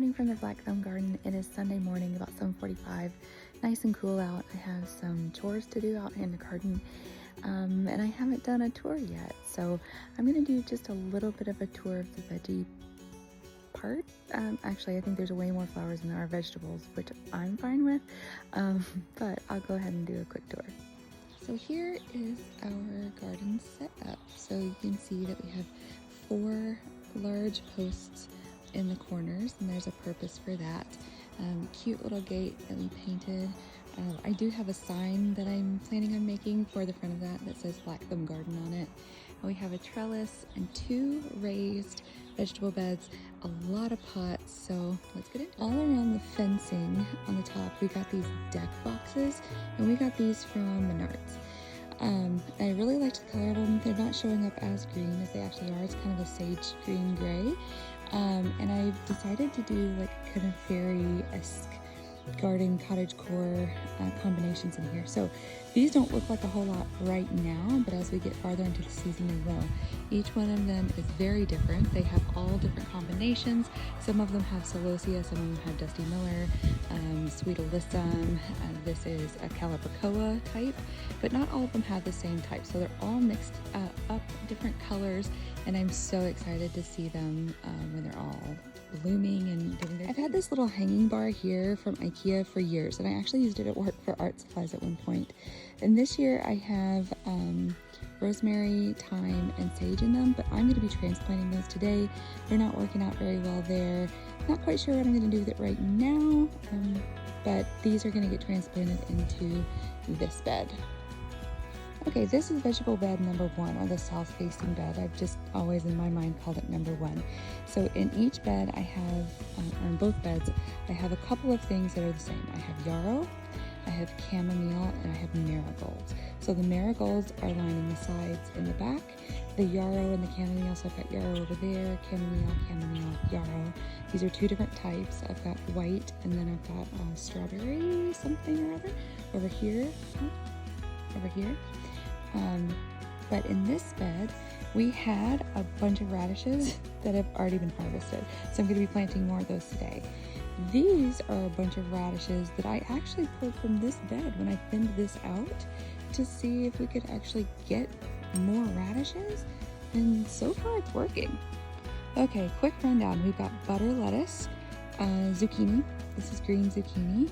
morning from the Blackthumb garden. It is Sunday morning, about 7:45. Nice and cool out. I have some chores to do out in the garden, and I haven't done a tour yet. So I'm going to do just a little bit of a tour of the veggie part. Actually, I think there's way more flowers than there are vegetables, which I'm fine with, but I'll go ahead and do a quick tour. So here is our garden set up. So you can see that we have 4 large posts in the corners, and there's a purpose for that. Cute little gate that we painted. I do have a sign that I'm planning on making for the front of that says Blackthumb Garden on it. And we have a trellis and 2 raised vegetable beds, a lot of pots, so let's get into it. All around the fencing on the top, we got these deck boxes, and we got these from Menards. I really liked the color of them. They're not showing up as green as they actually are. It's kind of a sage green gray. And I've decided to do like kind of fairy-esque garden cottagecore combinations in here. So these don't look like a whole lot right now, but as we get farther into the season they will. Each one of them is very different. They have all different combinations. Some of them have celosia, some of them have dusty miller, sweet alyssum. This is a calibrachoa type, but not all of them have the same type. So they're all mixed up different colors, and I'm so excited to see them when they're all blooming and doing their I've had this little hanging bar here from IKEA for years, and I actually used it at work for art supplies at one point. And this year I have rosemary, thyme, and sage in them, but I'm going to be transplanting those today. They're not working out very well there. Not quite sure what I'm going to do with it right now, but these are going to get transplanted into this bed. Okay, this is vegetable bed number 1, or the south facing bed. I've just always in my mind called it number 1. So in each bed I have, or in both beds, I have a couple of things that are the same. I have yarrow, I have chamomile, and I have marigolds. So the marigolds are lining the sides and the back. The yarrow and the chamomile, so I've got yarrow over there, chamomile, yarrow. These are 2 different types. I've got white, and then I've got strawberry something or other over here. But in this bed, we had a bunch of radishes that have already been harvested. So I'm going to be planting more of those today. These are a bunch of radishes that I actually pulled from this bed when I thinned this out to see if we could actually get more radishes. And so far it's working. Okay, quick rundown. We've got butter lettuce, zucchini. This is green zucchini.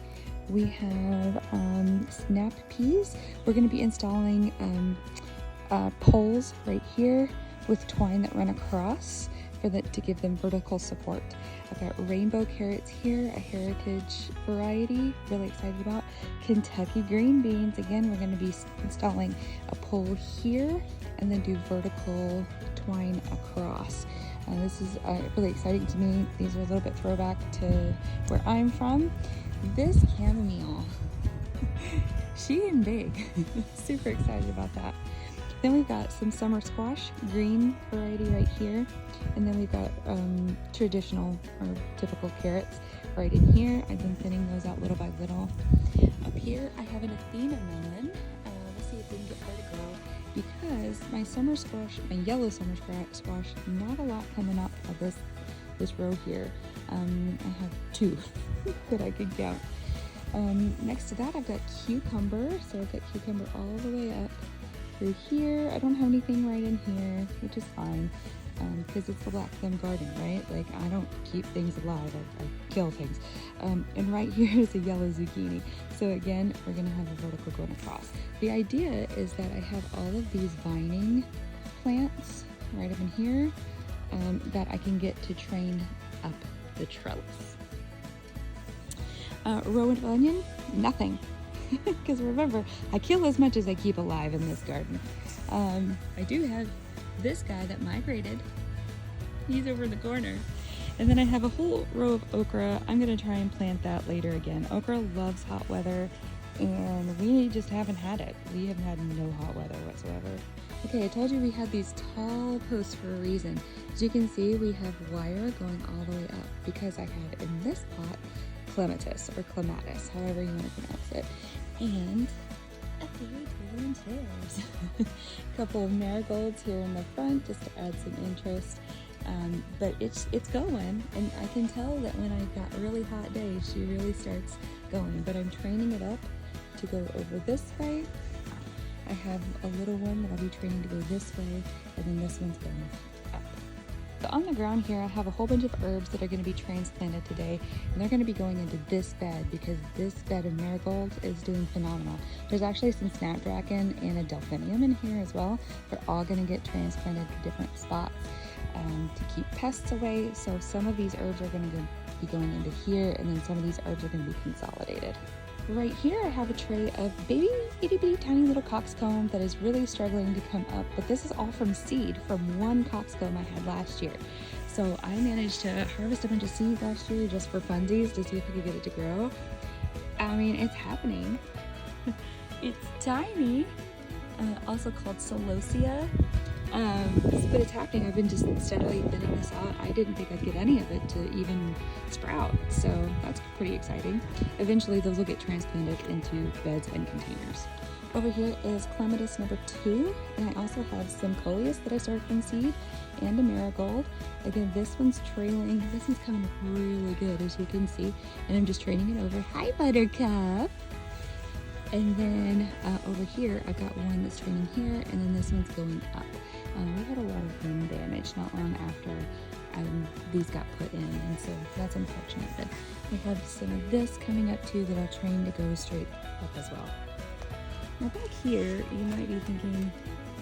We have snap peas. We're going to be installing poles right here with twine that run across to give them vertical support. I've got rainbow carrots here, a heritage variety, really excited about. Kentucky green beans. Again, we're going to be installing a pole here and then do vertical twine across. This is really exciting to me. These are a little bit throwback to where I'm from. This chamomile, she ain't big. Super excited about that. Then we've got some summer squash, green variety right here. And then we've got traditional or typical carrots right in here. I've been thinning those out little by little. Up here I have an Athena melon. Let's see if we can get her to grow, because my summer squash, my yellow summer squash, not a lot coming up of this row here. I have 2 that I could count. Next to that I've got cucumber, so I've got cucumber all the way up through here. I don't have anything right in here, which is fine, because it's the Blackthumb garden, right? Like, I don't keep things alive, I kill things. And right here is a yellow zucchini. So again, we're gonna have a vertical going across. The idea is that I have all of these vining plants right up in here that I can get to train up the trellis. Row of onion, nothing. Because remember, I kill as much as I keep alive in this garden. I do have this guy that migrated. He's over in the corner. And then I have a whole row of okra. I'm going to try and plant that later again. Okra loves hot weather, and we just haven't had it. We have had no hot weather whatsoever. Okay, I told you we had these tall posts for a reason. As you can see, we have wire going all the way up because I have in this pot clematis or clematis, however you want to pronounce it, and a fairy table and chairs. A couple of marigolds here in the front just to add some interest, But it's going, and I can tell that when I've got really hot days, she really starts going. But I'm training it up to go over this way. I have a little one that I'll be training to go this way, and then this one's going up. So on the ground here, I have a whole bunch of herbs that are going to be transplanted today, and they're going to be going into this bed because this bed of marigold is doing phenomenal. There's actually some snapdragon and a delphinium in here as well. They're all going to get transplanted to different spots to keep pests away. So some of these herbs are going to be going into here, and then some of these herbs are going to be consolidated. Right here I have a tray of baby itty bitty tiny little coxcomb that is really struggling to come up, but this is all from seed from one coxcomb I had last year. So I managed to harvest a bunch of seed last year just for funsies to see if I could get it to grow. I mean, it's happening. It's tiny, also called celosia. But it's happening. I've been just steadily thinning this out. I didn't think I'd get any of it to even sprout, so that's pretty exciting. Eventually those will get transplanted into beds and containers. Over here is clematis number 2, and I also have some coleus that I started from seed and a marigold. Again, this one's trailing. This one's coming really good, as you can see, and I'm just training it over. Hi, Buttercup! And then over here, I've got one that's training here, and then this one's going up. We had a lot of wind damage not long after these got put in, and so that's unfortunate. But I have some of this coming up too that I'll train to go straight up as well. Now back here, you might be thinking,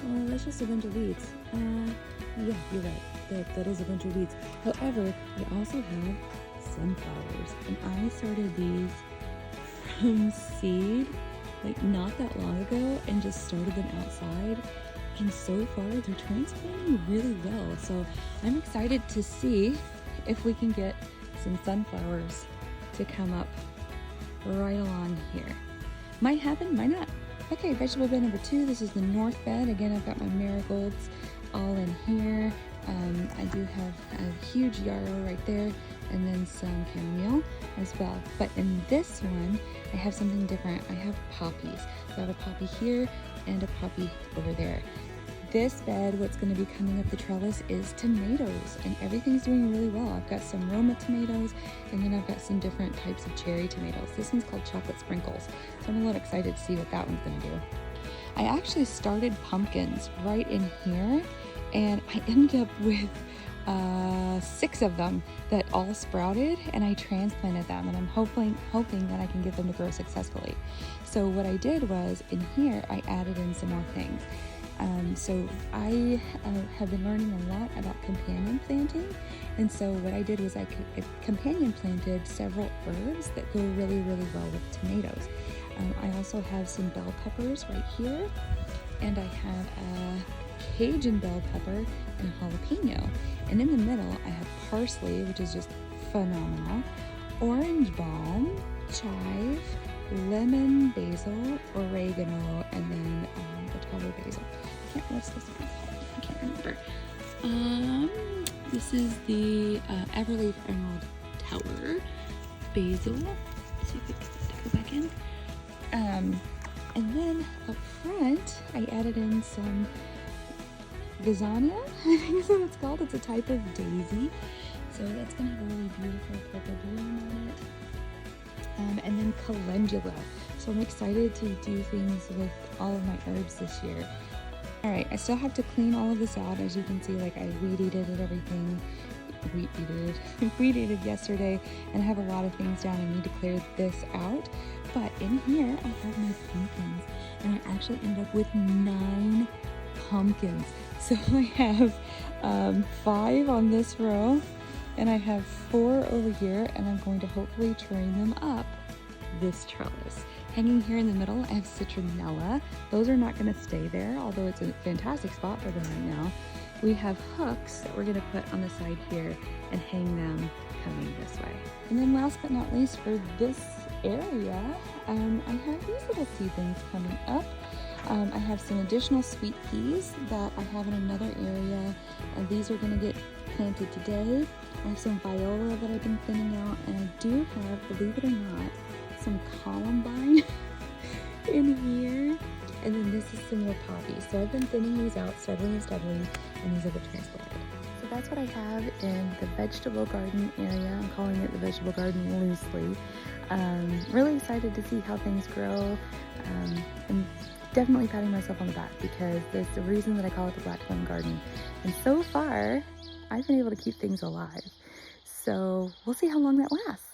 oh, that's just a bunch of weeds. Yeah, you're right. That is a bunch of weeds. However, I also have sunflowers, and I started these from seed like not that long ago and just started them outside, and so far they're transplanting really well. So I'm excited to see if we can get some sunflowers to come up right along here. Might happen, might not. Okay, vegetable bed number 2. This is the north bed. Again, I've got my marigolds all in here. I do have a huge yarrow right there, and then some chamomile as well. But in this one, I have something different. I have poppies. So I have a poppy here and a poppy over there. This bed, what's going to be coming up the trellis is tomatoes, and everything's doing really well. I've got some Roma tomatoes, and then I've got some different types of cherry tomatoes. This one's called chocolate sprinkles, so I'm a little excited to see what that one's going to do. I actually started pumpkins right in here, and I ended up with 6 of them that all sprouted, and I transplanted them, and I'm hoping that I can get them to grow successfully. So what I did was, in here, I added in some more things. So I have been learning a lot about companion planting, and so what I did was I companion planted several herbs that go really, really well with tomatoes. I also have some bell peppers right here, and I have a Cajun bell pepper and a jalapeno. And in the middle, I have parsley, which is just phenomenal, orange balm, chive, lemon, basil, oregano, and then Italo basil. What's this one called? I can't remember. This is the Everleaf Emerald Tower basil. Let's see if we can get it to go back in. And then up front, I added in some Gazania, I think is what it's called. It's a type of daisy. So that's going to have a really beautiful purple bloom on it. And then calendula. So I'm excited to do things with all of my herbs this year. Alright, I still have to clean all of this out. As you can see, like I weed-eated everything. Weed-eated yesterday, and I have a lot of things down. I need to clear this out. But in here, I have my pumpkins, and I actually ended up with 9 pumpkins. So I have 5 on this row, and I have 4 over here, and I'm going to hopefully train them up this trellis. Hanging here in the middle, I have citronella. Those are not going to stay there, although it's a fantastic spot for them right now. We have hooks that we're going to put on the side here and hang them coming this way. And then last but not least, for this area, I have these little seedlings coming up. I have some additional sweet peas that I have in another area, and these are going to get planted today. I have some viola that I've been thinning out, and I do have, believe it or not, some columbine in here, and then this is some more poppies. So I've been thinning these out steadily, and these will get transplanted. So that's what I have in the vegetable garden area. I'm calling it the vegetable garden loosely. Really excited to see how things grow. I'm definitely patting myself on the back because there's the reason that I call it the Blackthumb garden. And so far, I've been able to keep things alive. So we'll see how long that lasts.